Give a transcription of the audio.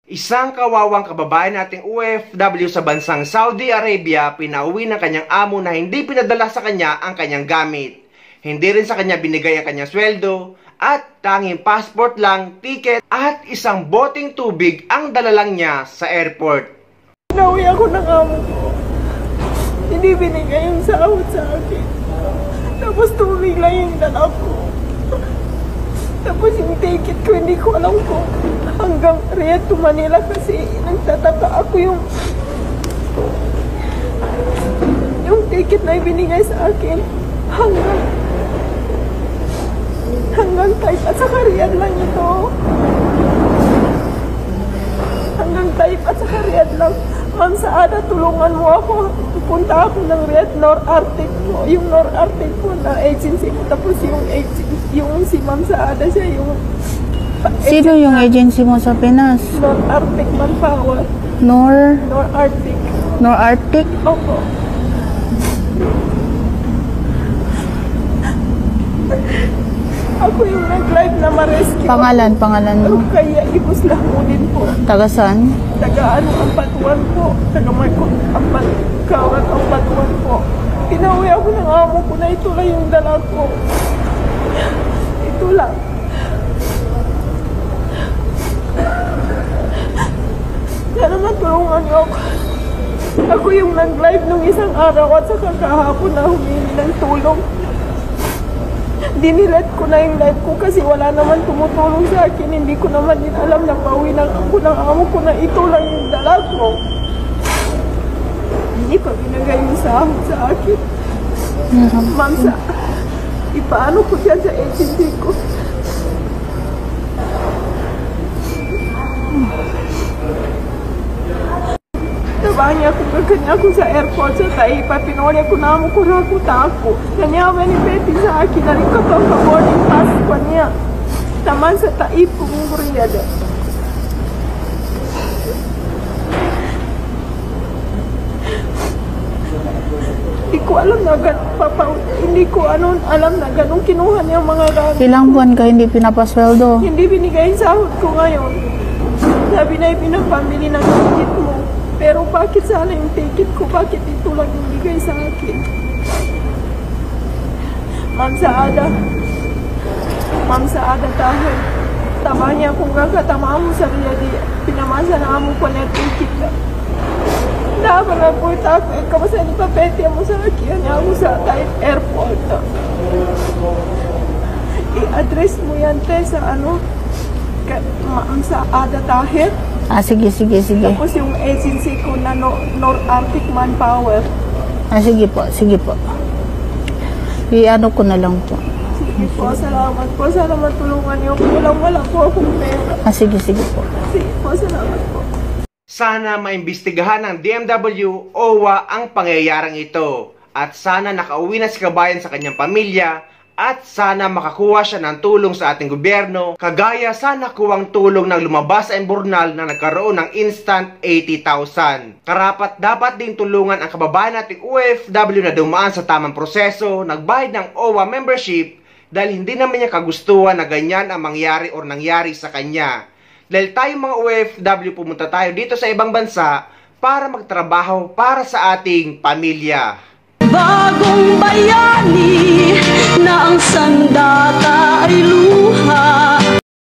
Isang kawawang kababayan nating OFW sa bansang Saudi Arabia pinauwi ng kanyang amo na hindi pinadala sa kanya ang kanyang gamit. Hindi rin sa kanya binigay ang kanyang sweldo at tanging passport lang, ticket at isang boteng tubig ang dala lang niya sa airport. Pinauwi ako ng amo ko. Hindi binigay yung sahod sa akin. Tapos tubig lang yung dala ko. Tapos yung ticket ko, hindi ko alam kung hanggang Riyadh to Manila kasi nagtataka ako yung ticket na ibinigay sa akin hanggang Taif at saka Riyadh lang ito. Hanggang Taif at saka Riyadh lang. Ma'am Saada, tulungan mo ako. Pupunta ako ng Riyadh, Nor Arctic po. Yung Nor Arctic po na agency ko. Tapos yung si Ma'am Saada siya yung... Sino yung agency mo sa Pinas? Nor Arctic Manpower. Nor Arctic. Nor Arctic? Opo. Ako yung nag-live na ma-rescue. Pangalan mo? Kaya Ibus Lahmunin po. Taga saan? Taga Ampatuan po. Taga Marcos Kawat Ampatuan po. Pinauwi ako ng amo ko na ito lang yung dala ko. Ito lang. Sana matulungan niyo ako. Ako yung nag-live nung isang araw at saka kahapon na humingi ng tulong. Dinilet ko na yung live ko kasi wala naman tumutulong sa akin. Hindi ko naman din alam na pauwi ng ako ng amo ko na ito lang yung dala ko. Hindi pa binagay yung sahod sa akin. Ma'am, ipaano ko dyan sa agency ko? Tabahan niya kung kanya ako sa airport sa Taipa, pinuli ako na mo kurakuta ako. Kanya ba ni Betty sa akin, narin ko pa boarding pass ko niya. Naman sa Taip kung Riyadh. Hindi ko alam na hindi ko alam na ganun kinuha niya mga gamit. Ilang buwan ka hindi pinapasweldo? Hindi binigay yung sahod ko ngayon. Sabi na ipinapamili ng ticket mo. Pero bakit sana yung ticket ko? Bakit ito lang yung bigay sa akin? Ma'am Saada tayo. Tama niya kung kakatama mo sa Riyadh. Pinamasa na mo pa na ticket na. Dapat na po ito ako. Kamasa ni papete mo sa akin. Niya ako sa Taif Airport. I-address mo yan, te, sa Ma'am Saada Tahir. Sige. Tapos yung agency ko na Nor Arctic Manpower. Sige po. I-ano ko na lang po. Sige po, salamat po. Sana matulungan niyo. Wala po akong pera. Sige po. Sige po, salamat po. Sana maimbestigahan ng DMW OWA ang pangyayarang ito at sana nakauwi na si kabayan sa kanyang pamilya at sana makakuha siya ng tulong sa ating gobyerno kagaya sa nakuwang tulong ng lumabas sa Emburnal na nagkaroon ng instant 80,000. Karapat dapat ding tulungan ang kababayan nating OFW na dumaan sa tamang proseso, nagbayad ng OWA membership dahil hindi naman niya kagustuhan na ganyan ang mangyari o nangyari sa kanya. Dahil tayong mga OFW pumunta tayo dito sa ibang bansa para magtrabaho para sa ating pamilya. Bagong bayani na ang sandata ay luha.